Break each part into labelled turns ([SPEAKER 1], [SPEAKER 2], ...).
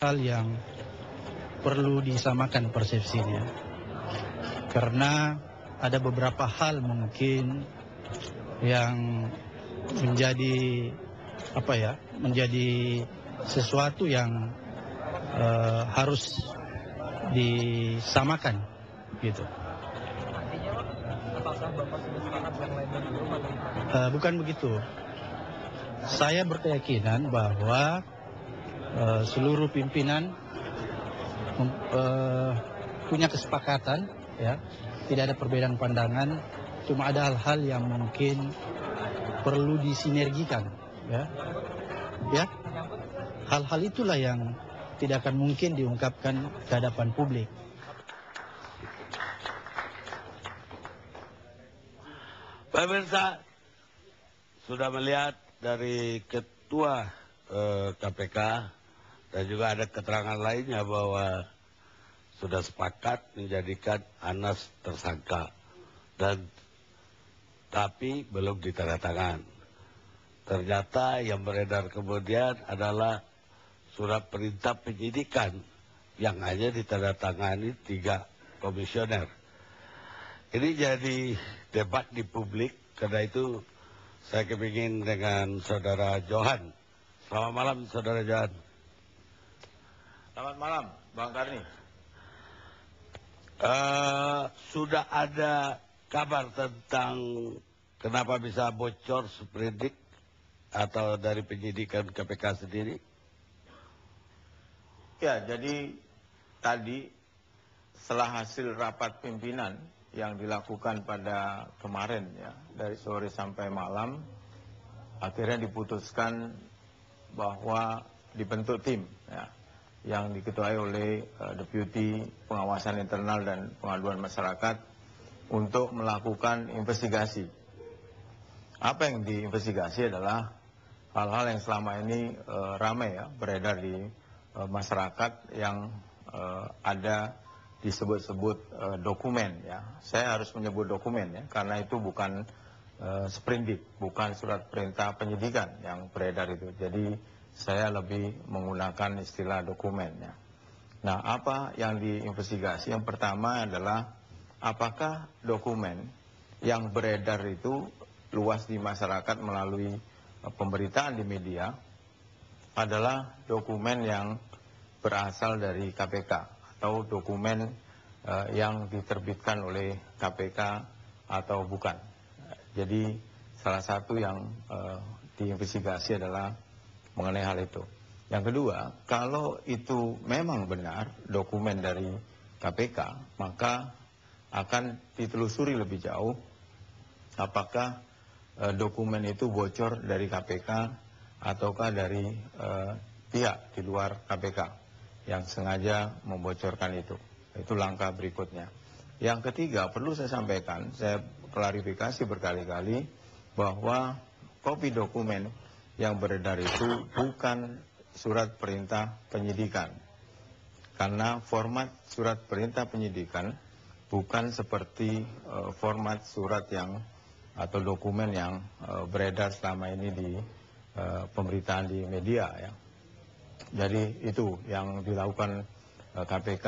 [SPEAKER 1] hal yang perlu disamakan persepsinya, karena ada beberapa hal mungkin yang menjadi menjadi sesuatu yang harus disamakan gitu.
[SPEAKER 2] Apakah Bapak sudah sepakat yang lainnya belum
[SPEAKER 1] Bukan begitu. Saya berkeyakinan bahwa seluruh pimpinan punya kesepakatan, ya, tidak ada perbedaan pandangan, cuma ada hal-hal yang mungkin perlu disinergikan, ya. Hal-hal itulah yang tidak akan mungkin diungkapkan ke hadapan publik.
[SPEAKER 3] Pemirsa sudah melihat dari Ketua KPK dan juga ada keterangan lainnya bahwa sudah sepakat menjadikan Anas tersangka tapi belum ditandatangan. Ternyata yang beredar kemudian adalah surat perintah penyidikan yang hanya ditandatangani 3 komisioner. Ini jadi debat di publik, karena itu saya kepingin dengan Saudara Johan. Selamat malam, Saudara Johan.
[SPEAKER 4] Selamat malam, Bang Karni.
[SPEAKER 3] Sudah ada kabar tentang kenapa bisa bocor sprindik atau dari penyidikan KPK sendiri?
[SPEAKER 4] Ya, jadi tadi setelah hasil rapat pimpinan yang dilakukan pada kemarin, ya, dari sore sampai malam, akhirnya diputuskan bahwa dibentuk tim, ya, yang diketuai oleh Deputi Pengawasan Internal dan Pengaduan Masyarakat untuk melakukan investigasi. Apa yang diinvestigasi adalah hal-hal yang selama ini ramai, ya, beredar di masyarakat yang ada disebut-sebut dokumen, ya. Saya harus menyebut dokumen, ya, karena itu bukan sprindik, bukan surat perintah penyidikan yang beredar itu. Jadi saya lebih menggunakan istilah dokumen, ya. Nah, apa yang diinvestigasi? Yang pertama adalah apakah dokumen yang beredar itu luas di masyarakat melalui pemberitaan di media adalah dokumen yang berasal dari KPK atau dokumen yang diterbitkan oleh KPK atau bukan. Jadi salah satu yang diinvestigasi adalah mengenai hal itu. Yang kedua, kalau itu memang benar dokumen dari KPK, maka akan ditelusuri lebih jauh apakah dokumen itu bocor dari KPK ataukah dari pihak di luar KPK yang sengaja membocorkan itu. Itu langkah berikutnya. Yang ketiga, perlu saya sampaikan, saya klarifikasi berkali-kali bahwa kopi dokumen yang beredar itu bukan surat perintah penyidikan. Karena format surat perintah penyidikan bukan seperti format surat yang atau dokumen yang beredar selama ini di pemberitaan di media, ya. Jadi itu yang dilakukan KPK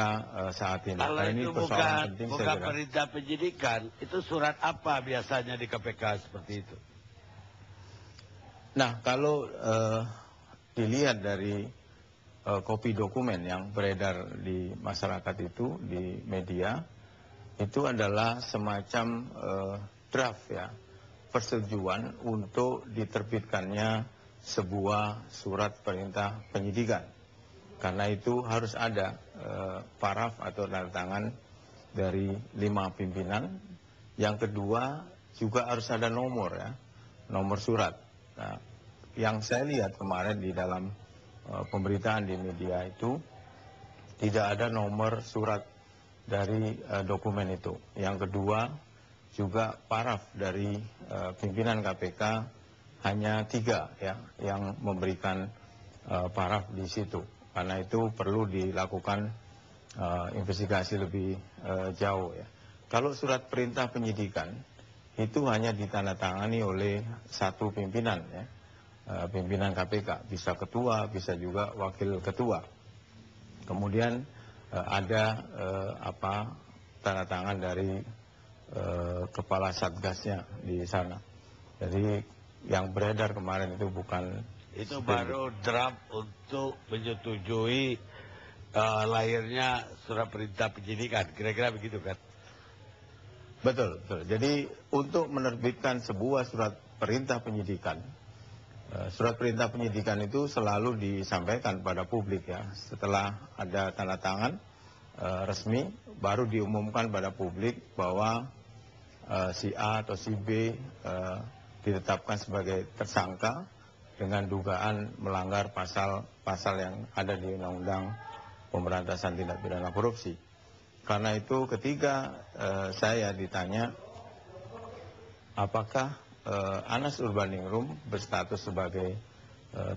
[SPEAKER 4] saat ini.
[SPEAKER 3] Kalau
[SPEAKER 4] ini
[SPEAKER 3] itu
[SPEAKER 4] persoalan penting,
[SPEAKER 3] bukan perintah penyidikan, itu surat apa biasanya di KPK seperti itu?
[SPEAKER 4] Nah, kalau dilihat dari kopi dokumen yang beredar di masyarakat itu, di media, itu adalah semacam draft, ya, persetujuan untuk diterbitkannya sebuah surat perintah penyidikan. Karena itu harus ada paraf atau tanda tangan dari 5 pimpinan. Yang kedua juga harus ada nomor, ya, nomor surat. Nah, yang saya lihat kemarin di dalam pemberitaan di media itu tidak ada nomor surat dari dokumen itu. Yang kedua juga paraf dari pimpinan KPK hanya 3, ya, yang memberikan paraf di situ. Karena itu perlu dilakukan investigasi lebih jauh, ya. Kalau surat perintah penyidikan itu hanya ditandatangani oleh 1 pimpinan, ya, pimpinan KPK, bisa ketua, bisa juga wakil ketua. Kemudian ada tanda tangan dari kepala satgasnya di sana. Jadi yang beredar kemarin itu bukan
[SPEAKER 3] Itu baru draft untuk menyetujui lahirnya surat perintah penyidikan, kira-kira begitu kan?
[SPEAKER 4] Betul, betul. Jadi untuk menerbitkan sebuah surat perintah penyidikan, surat perintah penyidikan itu selalu disampaikan pada publik ya. Setelah ada tanda tangan resmi, baru diumumkan pada publik bahwa si A atau si B ditetapkan sebagai tersangka dengan dugaan melanggar pasal-pasal yang ada di Undang-Undang Pemberantasan Tindak Pidana Korupsi. Karena itu ketika saya ditanya apakah Anas Urbaningrum berstatus sebagai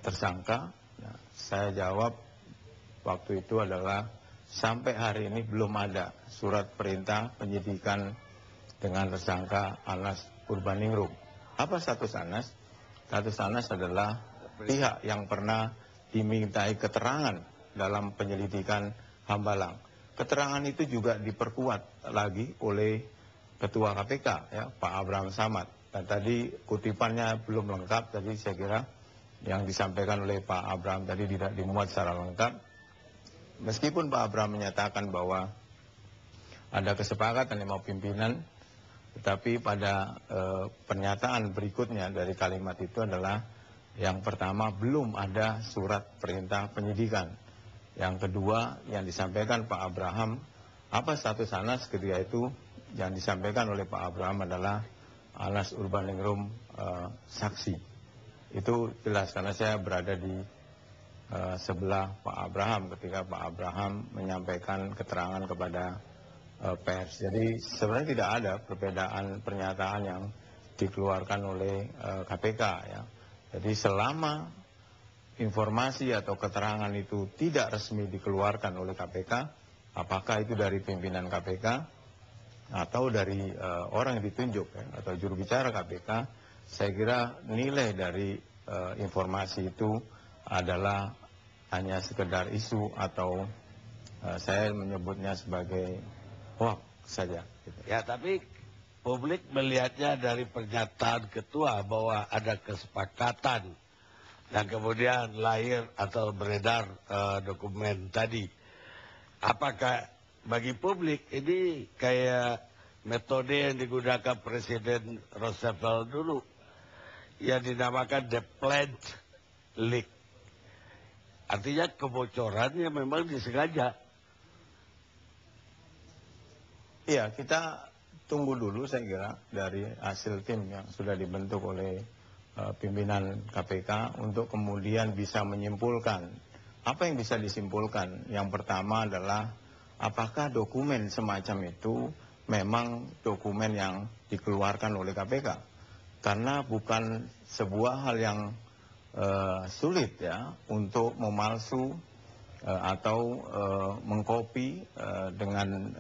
[SPEAKER 4] tersangka, nah, saya jawab waktu itu adalah sampai hari ini belum ada surat perintah penyidikan dengan tersangka Anas Urbaningrum. Apa status Anas? Status Anas adalah pihak yang pernah dimintai keterangan dalam penyelidikan Hambalang. Keterangan itu juga diperkuat lagi oleh Ketua KPK, ya, Pak Abraham Samad. Dan tadi kutipannya belum lengkap, tadi saya kira yang disampaikan oleh Pak Abraham tadi tidak dimuat secara lengkap. Meskipun Pak Abraham menyatakan bahwa ada kesepakatan lima pimpinan, tetapi pada pernyataan berikutnya dari kalimat itu adalah yang pertama belum ada surat perintah penyidikan. Yang kedua yang disampaikan Pak Abraham, apa status Anas ketika itu yang disampaikan oleh Pak Abraham adalah Anas Urbaningrum saksi. Itu jelas karena saya berada di sebelah Pak Abraham ketika Pak Abraham menyampaikan keterangan kepada pers. Jadi sebenarnya tidak ada perbedaan pernyataan yang dikeluarkan oleh KPK ya. Jadi selama informasi atau keterangan itu tidak resmi dikeluarkan oleh KPK, apakah itu dari pimpinan KPK atau dari orang yang ditunjuk ya, atau juru bicara KPK, saya kira nilai dari informasi itu adalah hanya sekedar isu atau saya menyebutnya sebagai hoax saja. Gitu.
[SPEAKER 3] Ya, tapi publik melihatnya dari pernyataan ketua bahwa ada kesepakatan dan kemudian lahir atau beredar dokumen tadi. Apakah bagi publik ini kayak metode yang digunakan Presiden Roosevelt dulu yang dinamakan the pledge leak. Artinya kebocorannya memang disengaja.
[SPEAKER 4] Iya, kita tunggu dulu saya kira dari hasil tim yang sudah dibentuk oleh pimpinan KPK untuk kemudian bisa menyimpulkan. Apa yang bisa disimpulkan? Yang pertama adalah apakah dokumen semacam itu memang dokumen yang dikeluarkan oleh KPK? Karena bukan sebuah hal yang sulit ya untuk memalsu atau mengkopi dengan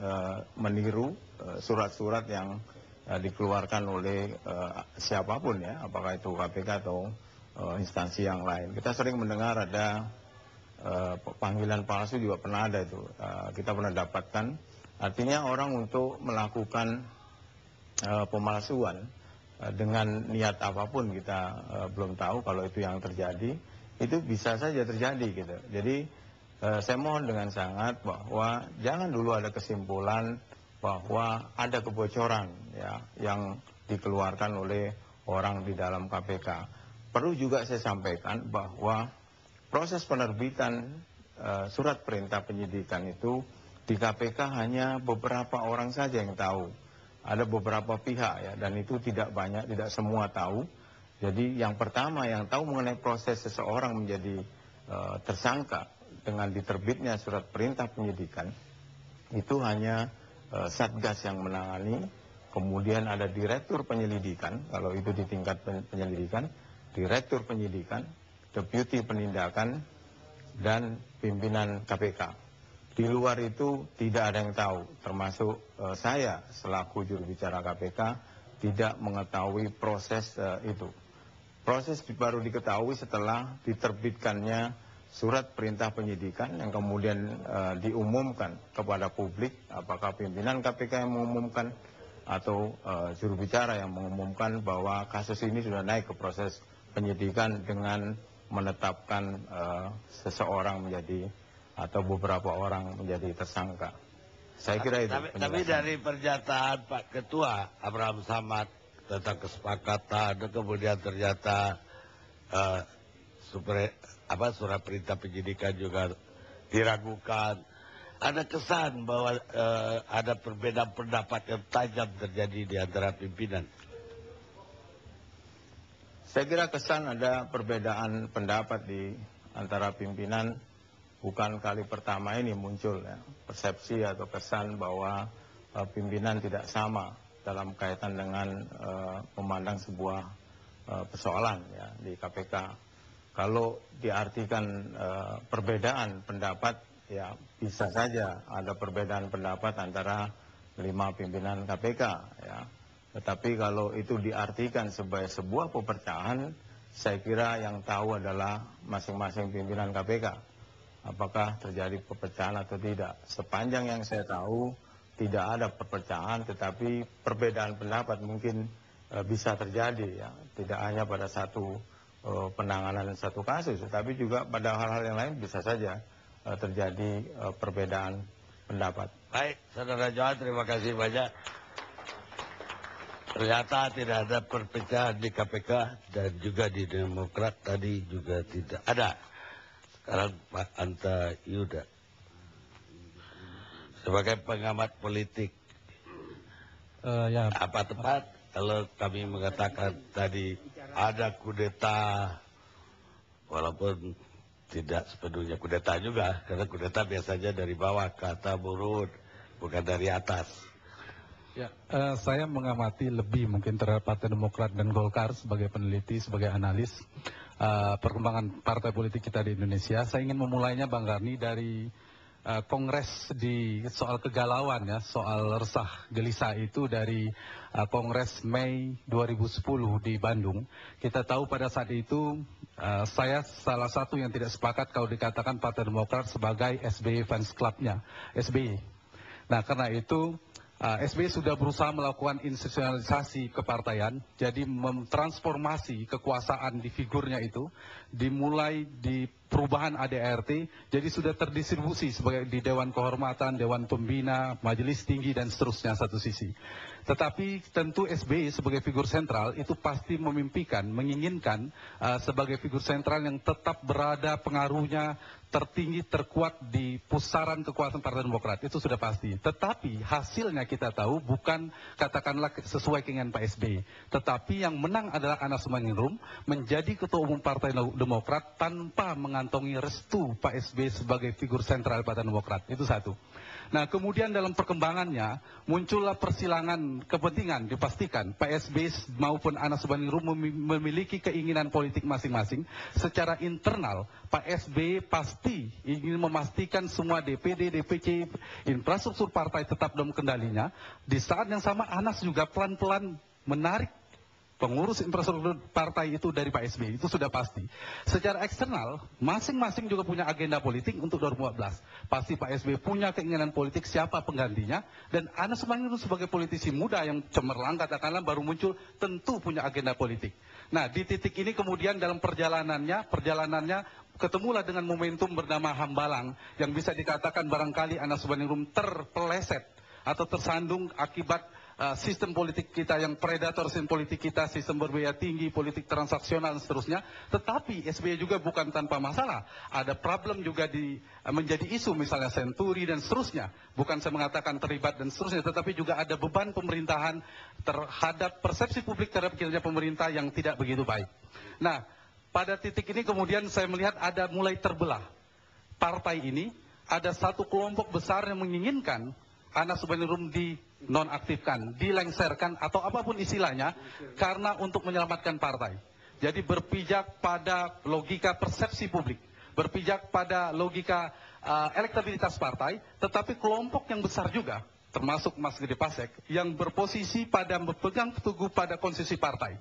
[SPEAKER 4] meniru surat-surat yang dikeluarkan oleh siapapun ya, apakah itu KPK atau instansi yang lain. Kita sering mendengar ada panggilan palsu juga pernah ada itu, kita pernah dapatkan. Artinya orang untuk melakukan pemalsuan dengan niat apapun kita belum tahu kalau itu yang terjadi, itu bisa saja terjadi gitu. Jadi saya mohon dengan sangat bahwa jangan dulu ada kesimpulan bahwa ada kebocoran ya yang dikeluarkan oleh orang di dalam KPK. Perlu juga saya sampaikan bahwa proses penerbitan surat perintah penyidikan itu di KPK hanya beberapa orang saja yang tahu. Ada beberapa pihak ya, dan itu tidak banyak, tidak semua tahu. Jadi yang pertama yang tahu mengenai proses seseorang menjadi tersangka dengan diterbitnya surat perintah penyidikan itu hanya Satgas yang menangani, kemudian ada Direktur Penyelidikan, kalau itu di tingkat penyelidikan, Direktur Penyidikan, Deputi Penindakan, dan pimpinan KPK. Di luar itu tidak ada yang tahu, termasuk saya selaku juru bicara KPK tidak mengetahui proses itu. Proses baru diketahui setelah diterbitkannya surat perintah penyidikan yang kemudian diumumkan kepada publik, apakah pimpinan KPK yang mengumumkan atau juru bicara yang mengumumkan bahwa kasus ini sudah naik ke proses penyidikan dengan menetapkan seseorang menjadi atau beberapa orang menjadi tersangka. Saya kira itu.
[SPEAKER 3] Tapi dari pernyataan Pak Ketua Abraham Samad tentang kesepakatan, dan kemudian ternyata surat perintah penyidikan juga diragukan. Ada kesan bahwa ada perbedaan pendapat yang tajam terjadi di antara pimpinan.
[SPEAKER 4] Saya kira kesan ada perbedaan pendapat di antara pimpinan. Bukan kali pertama ini muncul ya, persepsi atau kesan bahwa pimpinan tidak sama dalam kaitan dengan memandang sebuah persoalan ya, di KPK. Kalau diartikan perbedaan pendapat, ya bisa saja ada perbedaan pendapat antara 5 pimpinan KPK. Ya. Tetapi kalau itu diartikan sebagai sebuah pepercahan, saya kira yang tahu adalah masing-masing pimpinan KPK. Apakah terjadi perpecahan atau tidak. Sepanjang yang saya tahu, tidak ada perpecahan, tetapi perbedaan pendapat mungkin bisa terjadi. Ya. Tidak hanya pada satu penanganan satu kasus, tetapi juga pada hal-hal yang lain bisa saja terjadi perbedaan pendapat.
[SPEAKER 3] Baik, Saudara Johan, terima kasih banyak. Ternyata tidak ada perpecahan di KPK dan juga di Demokrat tadi juga tidak ada. Sekarang Pak Anta Yuda, sebagai pengamat politik, apa tepat kalau kami mengatakan tadi ada kudeta, walaupun tidak sepenuhnya kudeta juga, karena kudeta biasanya dari bawah ke atas turun, bukan dari atas.
[SPEAKER 5] Ya, saya mengamati lebih mungkin terhadap Partai Demokrat dan Golkar sebagai peneliti, sebagai analis perkembangan partai politik kita di Indonesia. Saya ingin memulainya Bang Garni dari kongres di soal kegalauan ya, soal resah gelisah itu dari kongres Mei 2010 di Bandung. Kita tahu pada saat itu saya salah satu yang tidak sepakat kalau dikatakan Partai Demokrat sebagai SBY fans clubnya SBY. Nah karena itu SBY sudah berusaha melakukan institusionalisasi kepartaian, jadi mentransformasi kekuasaan di figurnya itu, dimulai di perubahan ADART, jadi sudah terdistribusi sebagai di Dewan Kehormatan, Dewan Pembina, Majelis Tinggi, dan seterusnya satu sisi. Tetapi tentu SBY sebagai figur sentral itu pasti memimpikan, menginginkan sebagai figur sentral yang tetap berada pengaruhnya tertinggi, terkuat di pusaran kekuasaan Partai Demokrat, itu sudah pasti. Tetapi hasilnya kita tahu bukan katakanlah sesuai keinginan Pak SBY, tetapi yang menang adalah Anas Urbaningrum menjadi Ketua Umum Partai Demokrat tanpa mengantongi restu Pak SBY sebagai figur sentral Partai Demokrat, itu satu. Nah kemudian dalam perkembangannya muncullah persilangan kepentingan, dipastikan Pak SBY maupun Anas Urbaningrum memiliki keinginan politik masing-masing. Secara internal Pak SBY pasti ingin memastikan semua DPD, DPC, infrastruktur partai tetap dalam kendalinya. Di saat yang sama Anas juga pelan-pelan menarik pengurus infrastruktur partai itu dari Pak SBY, itu sudah pasti. Secara eksternal, masing-masing juga punya agenda politik untuk 2014. Pasti Pak SBY punya keinginan politik siapa penggantinya, dan Anas Urbaningrum sebagai politisi muda yang cemerlang katakanlah baru muncul, tentu punya agenda politik. Nah di titik ini kemudian dalam perjalanannya ketemulah dengan momentum bernama Hambalang, yang bisa dikatakan barangkali Anas Urbaningrum terpeleset atau tersandung akibat sistem politik kita yang predator, sistem politik kita, sistem berbiaya tinggi, politik transaksional dan seterusnya. Tetapi SBY juga bukan tanpa masalah. Ada problem juga menjadi isu misalnya Senturi dan seterusnya. Bukan saya mengatakan terlibat dan seterusnya, tetapi juga ada beban pemerintahan terhadap persepsi publik terhadap kinerja pemerintah yang tidak begitu baik. Nah, pada titik ini kemudian saya melihat ada mulai terbelah. Partai ini ada satu kelompok besar yang menginginkan Anas Urbaningrum dinonaktifkan, dilengserkan atau apapun istilahnya karena untuk menyelamatkan partai. Jadi berpijak pada logika persepsi publik, berpijak pada logika elektabilitas partai, tetapi kelompok yang besar juga termasuk Mas Gede Pasek yang berposisi pada berpegang teguh pada konstitusi partai.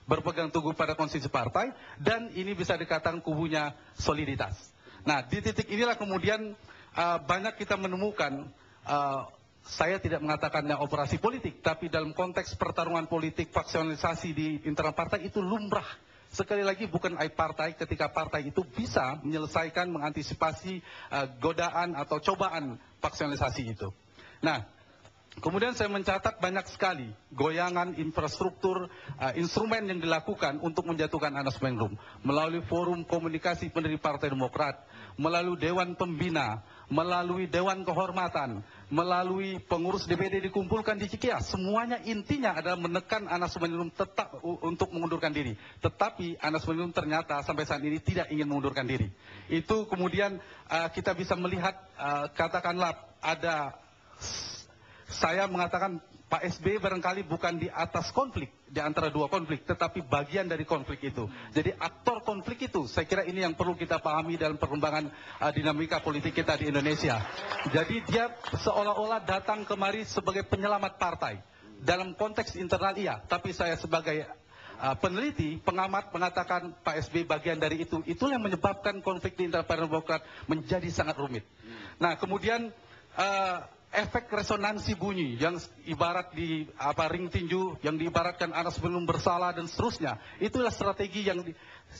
[SPEAKER 5] Berpegang teguh pada konstitusi partai, dan ini bisa dikatakan kubunya soliditas. Nah, di titik inilah kemudian banyak kita menemukan, saya tidak mengatakannya operasi politik, tapi dalam konteks pertarungan politik, faksionalisasi di internal partai itu lumrah. Sekali lagi bukan aib partai ketika partai itu bisa menyelesaikan, mengantisipasi godaan atau cobaan faksionalisasi itu. Nah, kemudian saya mencatat banyak sekali goyangan infrastruktur, instrumen yang dilakukan untuk menjatuhkan Anas Urbaningrum. Melalui forum komunikasi pendiri Partai Demokrat, melalui Dewan Pembina, melalui Dewan Kehormatan, melalui pengurus DPD dikumpulkan di Cikias. Semuanya intinya adalah menekan Anas Urbaningrum tetap untuk mengundurkan diri. Tetapi Anas Urbaningrum ternyata sampai saat ini tidak ingin mengundurkan diri. Itu kemudian kita bisa melihat, katakanlah ada... Saya mengatakan Pak SBY barangkali bukan di atas konflik, di antara dua konflik, tetapi bagian dari konflik itu. Jadi aktor konflik itu, saya kira ini yang perlu kita pahami dalam perkembangan dinamika politik kita di Indonesia. Jadi dia seolah-olah datang kemari sebagai penyelamat partai. Dalam konteks internal iya, tapi saya sebagai peneliti, pengamat mengatakan Pak SBY bagian dari itu. Itulah yang menyebabkan konflik di internal Partai Demokrat menjadi sangat rumit. Nah, kemudian... efek resonansi bunyi yang ibarat di ring tinju yang diibaratkan Anas Urbaningrum bersalah dan seterusnya, itulah strategi yang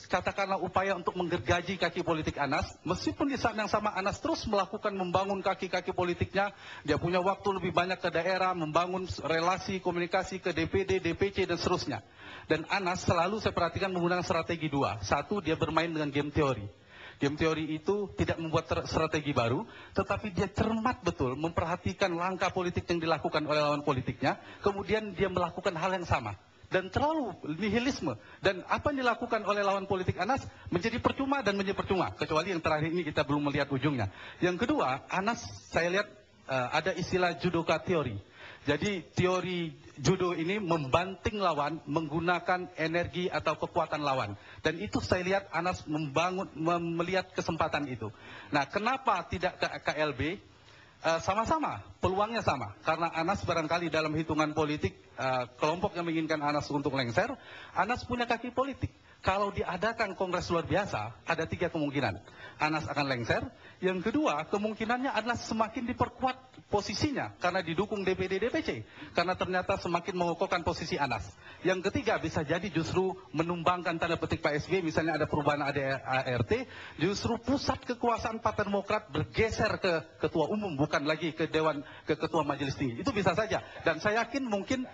[SPEAKER 5] katakanlah upaya untuk menggergaji kaki politik Anas. Meskipun di saat yang sama Anas terus melakukan membangun kaki-kaki politiknya, dia punya waktu lebih banyak ke daerah, membangun relasi komunikasi ke DPD, DPC dan seterusnya. Dan Anas selalu saya perhatikan menggunakan strategi dua. Satu, dia bermain dengan game teori. Game teori itu tidak membuat strategi baru, tetapi dia cermat betul memperhatikan langkah politik yang dilakukan oleh lawan politiknya, kemudian dia melakukan hal yang sama. Dan terlalu nihilisme. Dan apa yang dilakukan oleh lawan politik Anas menjadi percuma dan menjadi percuma. Kecuali yang terakhir ini kita belum melihat ujungnya. Yang kedua, Anas saya lihat ada istilah judoka teori. Jadi teori judo ini membanting lawan menggunakan energi atau kekuatan lawan. Dan itu saya lihat Anas melihat kesempatan itu. Nah, kenapa tidak ke KLB? Sama-sama, peluangnya sama. Karena Anas barangkali dalam hitungan politik, kelompok yang menginginkan Anas untuk lengser, Anas punya kaki politik. Kalau diadakan kongres luar biasa, ada 3 kemungkinan. Anas akan lengser. Yang kedua, kemungkinannya adalah semakin diperkuat posisinya karena didukung DPD DPC. Karena ternyata semakin mengokohkan posisi Anas. Yang ketiga, bisa jadi justru menumbangkan tanda petik Pak SBY, misalnya ada perubahan ART, justru pusat kekuasaan Partai Demokrat bergeser ke ketua umum, bukan lagi ke ketua majelis tinggi. Itu bisa saja. Dan saya yakin mungkin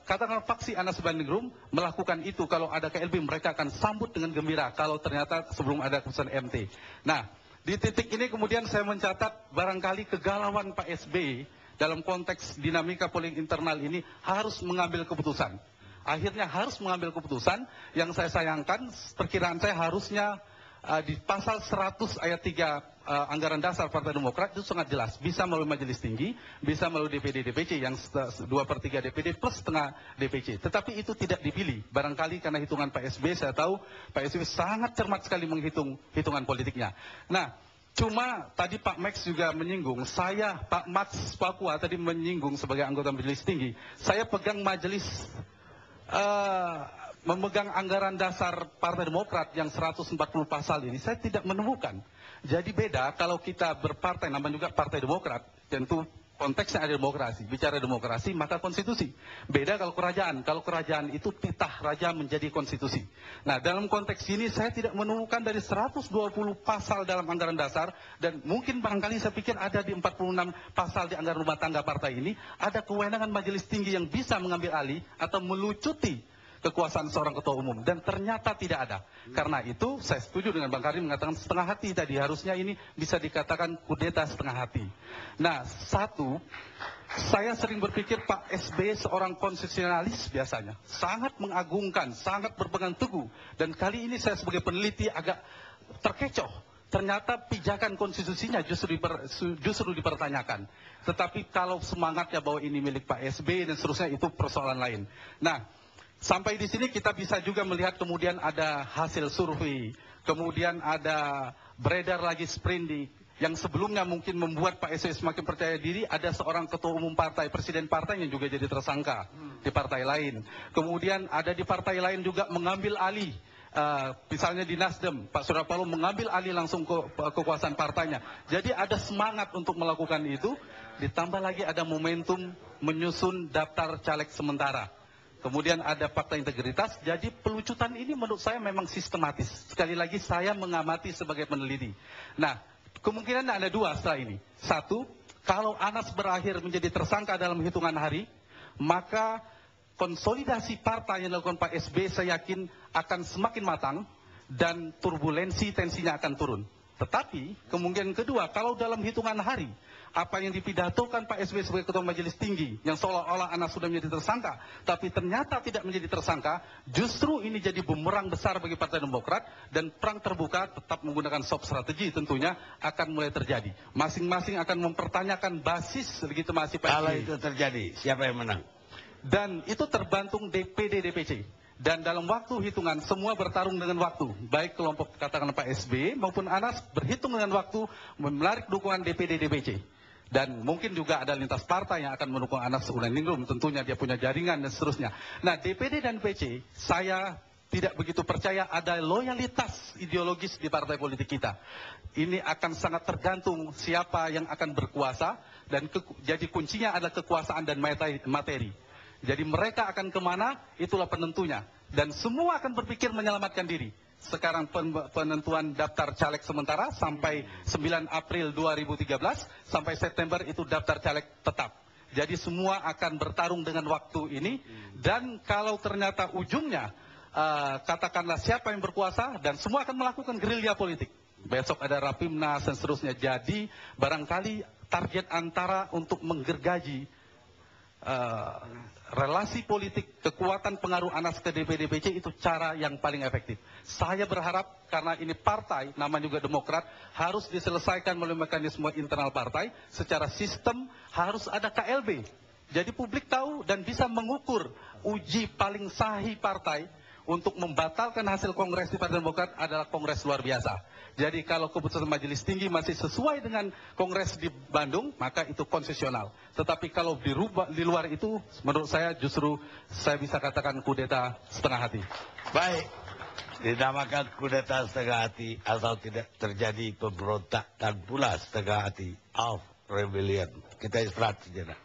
[SPEAKER 5] katakanlah faksi Anas Urbaningrum melakukan itu. Kalau ada KLB, mereka akan sambut dengan gembira kalau ternyata sebelum ada keputusan MT. Nah, di titik ini kemudian saya mencatat barangkali kegalauan Pak SBY dalam konteks dinamika politik internal ini harus mengambil keputusan. Akhirnya harus mengambil keputusan. Yang saya sayangkan, perkiraan saya harusnya di pasal 100 ayat 3 anggaran dasar Partai Demokrat itu sangat jelas. Bisa melalui majelis tinggi, bisa melalui DPD DPC yang 2/3 DPD plus setengah DPC. Tetapi itu tidak dipilih. Barangkali karena hitungan Pak SBY, saya tahu Pak SBY sangat cermat sekali menghitung hitungan politiknya. Nah, cuma tadi Pak Max juga menyinggung, Pak Max Papua tadi menyinggung sebagai anggota majelis tinggi, saya pegang majelis memegang anggaran dasar Partai Demokrat yang 140 pasal ini, saya tidak menemukan. Jadi beda kalau kita berpartai, namanya juga Partai Demokrat, tentu konteksnya ada demokrasi. Bicara demokrasi, maka konstitusi. Beda kalau kerajaan itu titah raja menjadi konstitusi. Nah, dalam konteks ini saya tidak menemukan dari 120 pasal dalam anggaran dasar, dan mungkin barangkali saya pikir ada di 46 pasal di anggaran rumah tangga partai ini, ada kewenangan majelis tinggi yang bisa mengambil alih atau melucuti kekuasaan seorang ketua umum, dan ternyata tidak ada. Karena itu saya setuju dengan Bang Karim mengatakan setengah hati tadi, harusnya ini bisa dikatakan kudeta setengah hati. Nah, satu, saya sering berpikir Pak SBY seorang konstitusionalis biasanya, sangat mengagungkan, sangat berpegang teguh, dan kali ini saya sebagai peneliti agak terkecoh. Ternyata pijakan konstitusinya justru dipertanyakan. Tetapi kalau semangatnya bahwa ini milik Pak SBY dan seterusnya, itu persoalan lain. Nah, sampai di sini kita bisa juga melihat kemudian ada hasil survei, kemudian ada beredar lagi sprindik yang sebelumnya mungkin membuat Pak SBY semakin percaya diri. Ada seorang ketua umum partai, presiden partai yang juga jadi tersangka di partai lain. Kemudian ada di partai lain juga mengambil alih misalnya di Nasdem, Pak Surya Paloh mengambil alih langsung kekuasaan partainya. Jadi ada semangat untuk melakukan itu, ditambah lagi ada momentum menyusun daftar caleg sementara. Kemudian ada fakta integritas, jadi pelucutan ini menurut saya memang sistematis. Sekali lagi saya mengamati sebagai peneliti. Nah, kemungkinan ada dua setelah ini. Satu, kalau Anas berakhir menjadi tersangka dalam hitungan hari, maka konsolidasi partai yang dilakukan Pak SB saya yakin akan semakin matang dan turbulensi tensinya akan turun. Tetapi kemungkinan kedua, kalau dalam hitungan hari, apa yang dipidatokan Pak SB sebagai Ketua Majelis Tinggi, yang seolah-olah Anas sudah menjadi tersangka, tapi ternyata tidak menjadi tersangka, justru ini jadi bumerang besar bagi Partai Demokrat, dan perang terbuka tetap menggunakan soft strategi tentunya akan mulai terjadi. Masing-masing akan mempertanyakan basis legitimasi Pak SB.
[SPEAKER 3] Kalau itu terjadi, siapa yang menang?
[SPEAKER 5] Dan itu tergantung DPD DPC. Dan dalam waktu hitungan semua bertarung dengan waktu. Baik kelompok katakan Pak SB maupun Anas berhitung dengan waktu menarik dukungan DPD DPC. Dan mungkin juga ada lintas partai yang akan mendukung Anas Urbaningrum. Tentunya dia punya jaringan dan seterusnya. Nah, DPD dan PC saya tidak begitu percaya ada loyalitas ideologis di partai politik kita. Ini akan sangat tergantung siapa yang akan berkuasa. Dan jadi kuncinya adalah kekuasaan dan materi. Jadi mereka akan kemana, itulah penentunya. Dan semua akan berpikir menyelamatkan diri. Sekarang penentuan daftar caleg sementara sampai 9 April 2013, sampai September itu daftar caleg tetap. Jadi semua akan bertarung dengan waktu ini. Dan kalau ternyata ujungnya, katakanlah siapa yang berkuasa, dan semua akan melakukan gerilya politik. Besok ada Rapimnas dan seterusnya. Jadi barangkali target antara untuk menggergaji relasi politik, kekuatan pengaruh Anas ke DPD-DPC itu cara yang paling efektif. Saya berharap karena ini partai, namanya juga Demokrat, harus diselesaikan melalui mekanisme internal partai. Secara sistem harus ada KLB. Jadi publik tahu dan bisa mengukur uji paling sahih partai untuk membatalkan hasil kongres di Partai Demokrat adalah kongres luar biasa. Jadi kalau keputusan Majelis Tinggi masih sesuai dengan kongres di Bandung, maka itu konsesional. Tetapi kalau di luar itu, menurut saya justru saya bisa katakan kudeta setengah hati.
[SPEAKER 3] Baik, dinamakan kudeta setengah hati asal tidak terjadi pemberontakan pula setengah hati. Of rebellion. Kita istirahat sejenak.